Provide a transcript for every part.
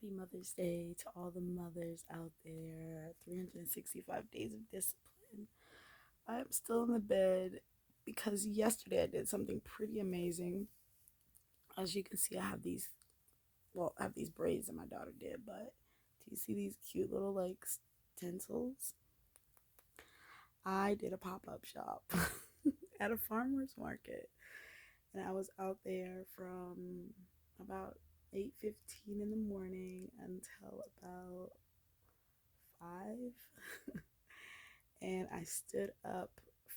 Happy Mother's Day to all the mothers out there. 365 days of discipline. I'm still in the bed because yesterday I did something pretty amazing. As you can see, I have these braids that my daughter did, but do you see these cute little like stencils? I did a pop-up shop at a farmer's market. And I was out there from about 8:15 in the morning until about 5. And I stood up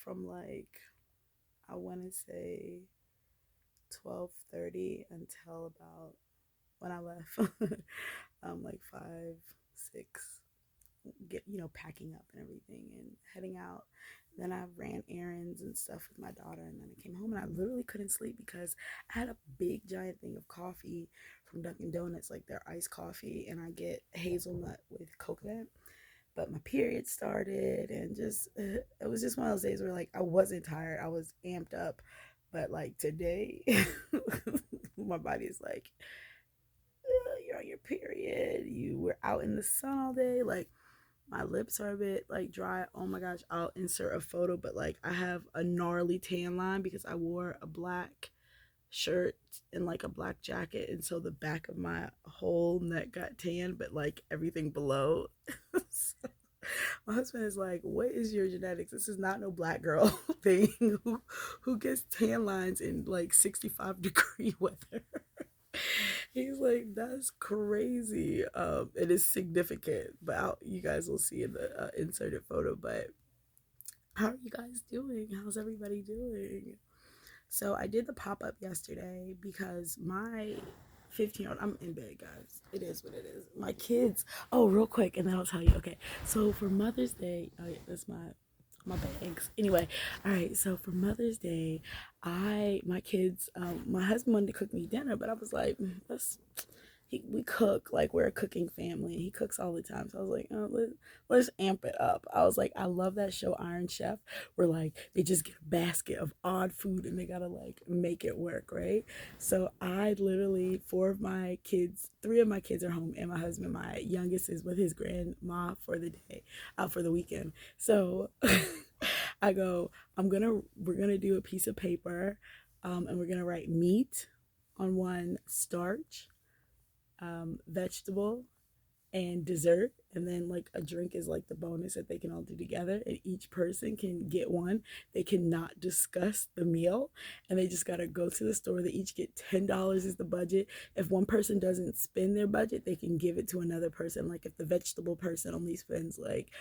from like, I want to say 12:30 until about when I left, like 5, 6, packing up and everything and heading out. Then I ran errands and stuff with my daughter, and then I came home and I literally couldn't sleep because I had a big giant thing of coffee from Dunkin' Donuts, like their iced coffee, and I get hazelnut with coconut. But my period started, and just it was just one of those days where like I wasn't tired, I was amped up, but like today, my body is like, you're on your period, you were out in the sun all day, like my lips are a bit like dry. Oh my gosh, I'll insert a photo, but like I have a gnarly tan line because I wore a black shirt and like a black jacket, and so the back of my whole neck got tan, but like everything below. So my husband is like, "What is your genetics? This is not no black girl thing who gets tan lines in like 65-degree weather." He's like, "That's crazy." It is significant, but you guys will see in the inserted photo. But how are you guys doing? How's everybody doing? So I did the pop up yesterday because my 15-year-old, I'm in bed, guys. It is what it is. My kids, oh, real quick, and then I'll tell you. Okay, so for Mother's Day, oh yeah, that's my bags. Anyway, all right. So for Mother's Day, my kids, my husband wanted to cook me dinner, but I was like, we cook like we're a cooking family. He cooks all the time, so I was like, oh, let's amp it up. I was like, I love that show Iron Chef, where like they just get a basket of odd food and they gotta like make it work, right? So I literally, three of my kids are home, and my husband, my youngest, is with his grandma for the day, for the weekend. So I go, we're gonna do a piece of paper, and we're gonna write meat on one, starch, vegetable, and dessert, and then like a drink is like the bonus that they can all do together, and each person can get one. They cannot discuss the meal, and they just got to go to the store. They each get $10 is the budget. If one person doesn't spend their budget, they can give it to another person. Like if the vegetable person only spends like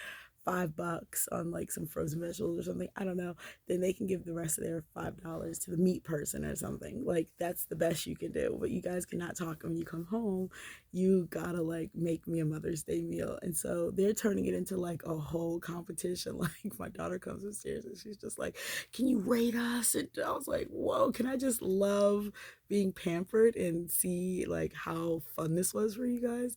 $5 on like some frozen vegetables or something, I don't know, then they can give the rest of their $5 to the meat person or something. Like that's the best you can do. But you guys cannot talk when you come home. You gotta like make me a Mother's Day meal. And so they're turning it into like a whole competition. Like my daughter comes upstairs and she's just like, "Can you rate us?" And I was like, "Whoa, can I just love being pampered and see like how fun this was for you guys?"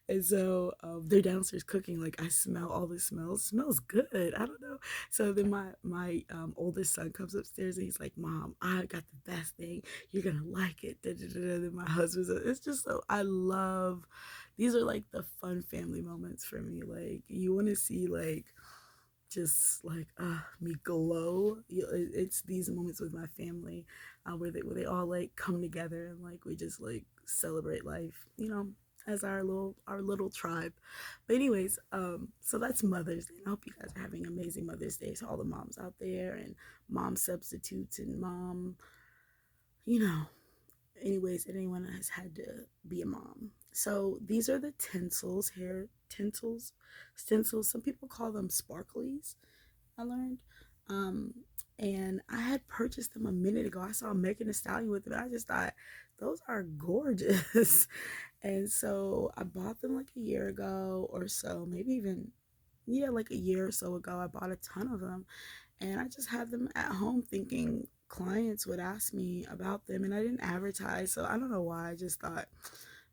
And so they're downstairs cooking. Like I smell all the smells. It smells good. I don't know. So then my oldest son comes upstairs and he's like, "Mom, I got the best thing. You're gonna like it." Da, da, da, da. Then my husband's. It's just so I love. These are like the fun family moments for me. Like you want to see like just like me glow. It's these moments with my family, where they all like come together and like we just like celebrate life, as our little tribe. But anyways, so that's Mother's Day. And I hope you guys are having amazing Mother's Day to all the moms out there, and mom substitutes, and mom, you know, anyways, anyone has had to be a mom. So these are the stencils. Some people call them sparklies, I learned. Um, and I had purchased them a minute ago. I saw Megan Thee Stallion with them. And I just thought those are gorgeous. And so I bought them like a year ago or so, maybe even, yeah, like a year or so ago. I bought a ton of them, and I just had them at home thinking clients would ask me about them, and I didn't advertise. So I don't know why. I just thought,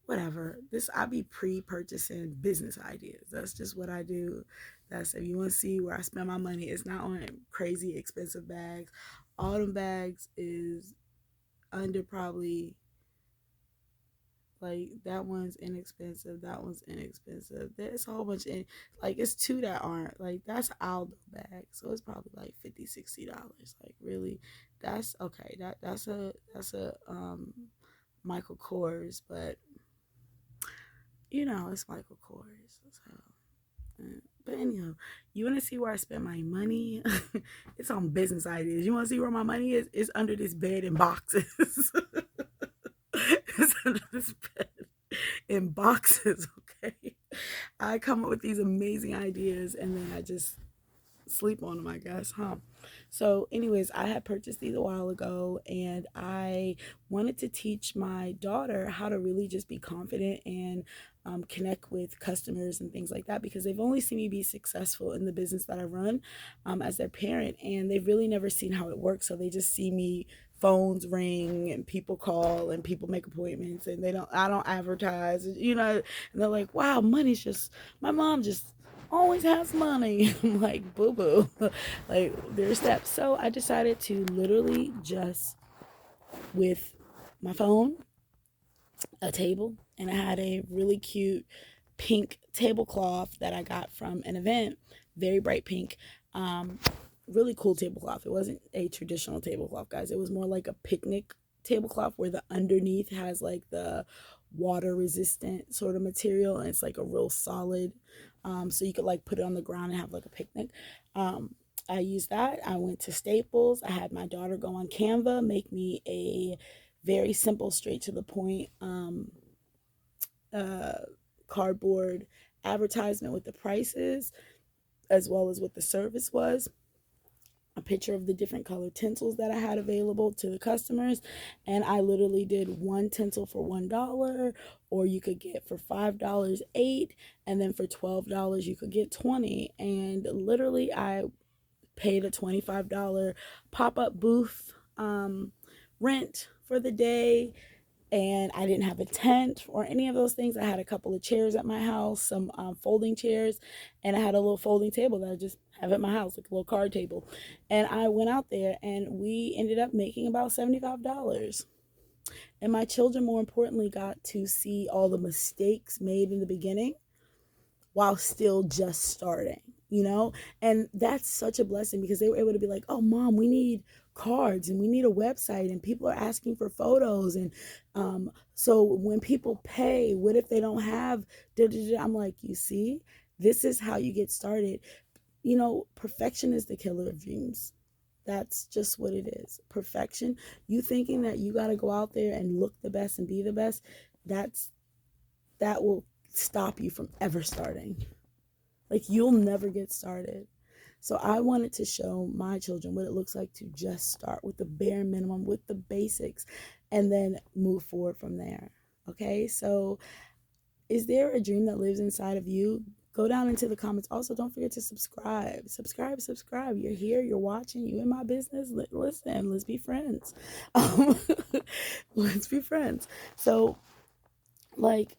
whatever. I be pre-purchasing business ideas. That's just what I do. That's if you want to see where I spend my money. It's not on crazy expensive bags. All them bags is under probably Like that one's inexpensive. That one's inexpensive. There's a whole bunch in like it's two that aren't. Like that's Aldo bag. So it's probably like $50-$60. Like really that's okay. That's a Michael Kors, but it's Michael Kors. So but anyhow, you want to see where I spend my money? It's on business ideas. You want to see where my money is? It's under this bed in boxes. It's under this bed in boxes, okay? I come up with these amazing ideas and then I just sleep on them, I guess, huh? So, anyways, I had purchased these a while ago and I wanted to teach my daughter how to really just be confident and connect with customers and things like that because they've only seen me be successful in the business that I run as their parent and they've really never seen how it works. So they just see me phones ring and people call and people make appointments and I don't advertise, and they're like, wow, money's just, my mom just always has money. I'm like, boo boo. Like, there's steps. So I decided to literally just with my phone, a table, and I had a really cute pink tablecloth that I got from an event, very bright pink. Um, Really cool tablecloth. It wasn't a traditional tablecloth, guys. It was more like a picnic tablecloth where the underneath has like the water resistant sort of material and it's like a real solid so you could like put it on the ground and have like a picnic. I used that. I went to Staples. I had my daughter go on Canva, make me a very simple, straight to the point uh, cardboard advertisement with the prices as well as what the service was, a picture of the different color tinsels that I had available to the customers. And I literally did one tinsel for $1, or you could get for $5 8, and then for $12 you could get 20. And literally I paid a $25 pop-up booth rent for the day, and I didn't have a tent or any of those things. I had a couple of chairs at my house, some folding chairs, and I had a little folding table that I just have at my house, like a little card table. And I went out there and we ended up making about $75. And my children, more importantly, got to see all the mistakes made in the beginning while still just starting. And that's such a blessing because they were able to be like, oh, mom, we need cards and we need a website and people are asking for photos. And so when people pay, what if they don't have, I'm like, you see, this is how you get started. Perfection is the killer of dreams. That's just what it is. Perfection. You thinking that you got to go out there and look the best and be the best, that will stop you from ever starting. Like, you'll never get started. So I wanted to show my children what it looks like to just start with the bare minimum, with the basics, and then move forward from there. Okay, so is there a dream that lives inside of you? Go down into the comments. Also, don't forget to subscribe. You're here, you're watching, you in my business. Listen, let's be friends. Let's be friends. So, like,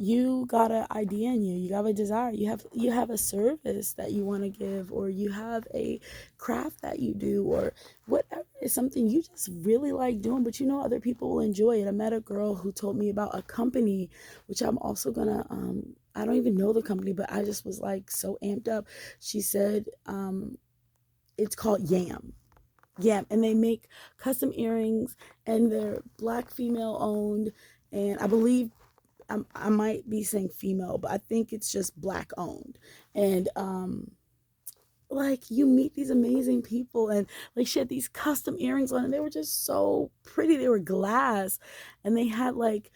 you got an idea in you have a desire, you have a service that you want to give, or you have a craft that you do, or whatever, is something you just really like doing, but other people will enjoy it. I met a girl who told me about a company, which I'm also gonna I don't even know the company, but I just was like so amped up. She said it's called Yam, and they make custom earrings, and they're Black, female owned, and I believe I might be saying female, but I think it's just Black owned. And like, you meet these amazing people, and like, she had these custom earrings on, and they were just so pretty. They were glass, and they had like,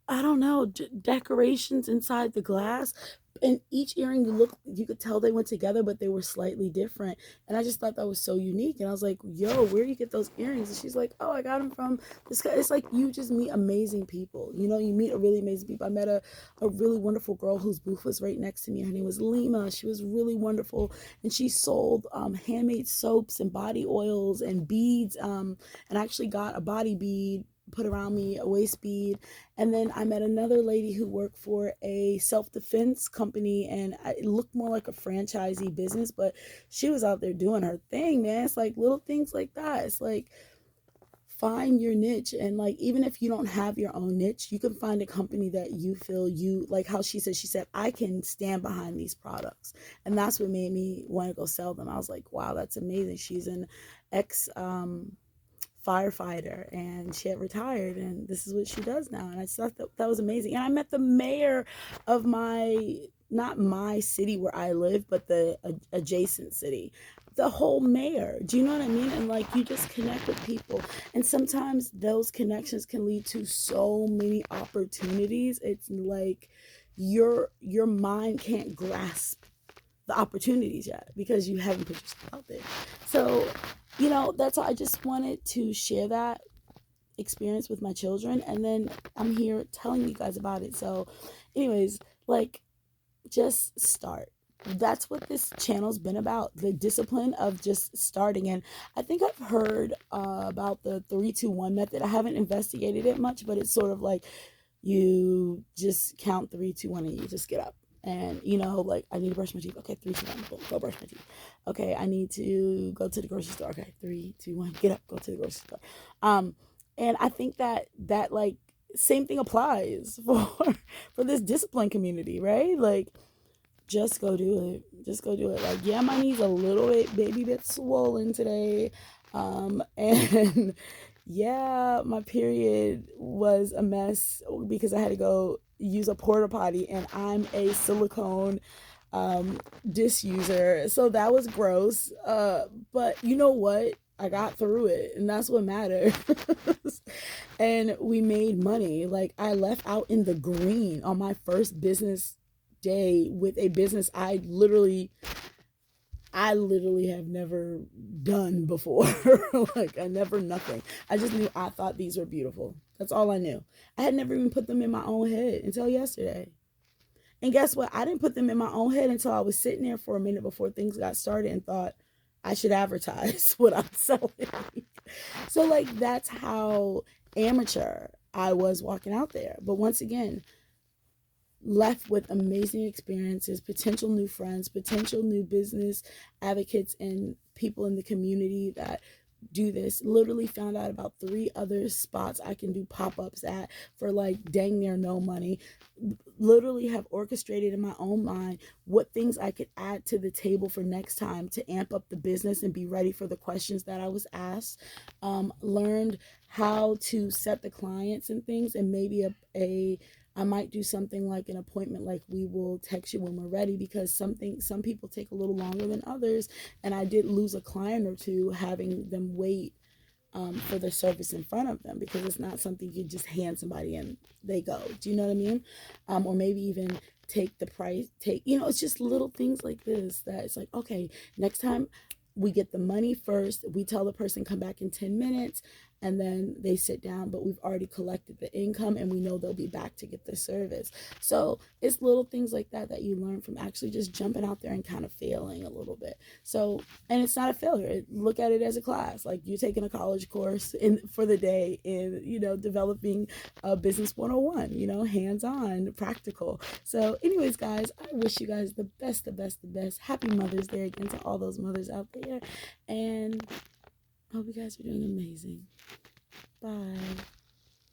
I don't know, decorations inside the glass. And each earring, you could tell they went together, but they were slightly different. And I just thought that was so unique. And I was like, yo, where do you get those earrings? And she's like, oh, I got them from this guy. It's like, you just meet amazing people. You meet a really amazing people. I met a really wonderful girl whose booth was right next to me. Her name was Lima. She was really wonderful. And she sold handmade soaps and body oils and beads. And I actually got a body bead put around me, a waist bead. And then I met another lady who worked for a self-defense company, and it looked more like a franchisee business, but she was out there doing her thing, man. It's like little things like that. It's like find your niche. And like, even if you don't have your own niche, you can find a company that you feel you like. How she said I can stand behind these products, and that's what made me want to go sell them. I was like, wow, that's amazing. She's an ex firefighter, and she had retired, and this is what she does now. And I thought that was amazing. And I met the mayor of my, not my city where I live, but the adjacent city, the whole mayor. Do you know what I mean? And like, you just connect with people, and sometimes those connections can lead to so many opportunities. It's like your mind can't grasp the opportunities yet because you haven't put yourself out there. So, that's all. I just wanted to share that experience with my children, and then I'm here telling you guys about it. So, anyways, like, just start. That's what this channel's been about, the discipline of just starting. And I think I've heard about the 3-2-1 method. I haven't investigated it much, but it's sort of like you just count 3-2-1 and you just get up. And like, I need to brush my teeth. Okay, 3-2-1, go brush my teeth. Okay, I need to go to the grocery store. Okay, 3-2-1, get up, go to the grocery store. And I think that like, same thing applies for this discipline community, right? Like, just go do it. Just go do it. Like, yeah, my knee's a little bit, baby bit swollen today. And yeah, my period was a mess because I had to go use a porta potty, and I'm a silicone disuser. So that was gross. But you know what? I got through it, and that's what matters. And we made money. Like, I left out in the green on my first business day with a business I literally have never done before. Like, nothing. I just knew I thought these were beautiful. That's all I knew. I had never even put them in my own head until yesterday. And guess what? I didn't put them in my own head until I was sitting there for a minute before things got started and thought I should advertise what I'm selling. So, like, that's how amateur I was walking out there. But once again, left with amazing experiences, potential new friends, potential new business advocates, and people in the community that do this. Literally found out about 3 other spots I can do pop-ups at for like dang near no money. Literally have orchestrated in my own mind what things I could add to the table for next time to amp up the business and be ready for the questions that I was asked. Learned how to set the clients and things, and maybe I might do something like an appointment, like we will text you when we're ready, because some people take a little longer than others. And I did lose a client or two having them wait for the service in front of them, because it's not something you just hand somebody and they go. Do you know what I mean? Or maybe even take the price, it's just little things like this that it's like, okay, next time we get the money first. We tell the person come back in 10 minutes, and then they sit down, but we've already collected the income and we know they'll be back to get the service. So it's little things like that you learn from actually just jumping out there and kind of failing a little bit. So, and it's not a failure. Look at it as a class. Like, you're taking a college course for the day in, developing a business 101, hands-on, practical. So anyways, guys, I wish you guys the best. Happy Mother's Day again to all those mothers out there. And I hope you guys are doing amazing. Bye.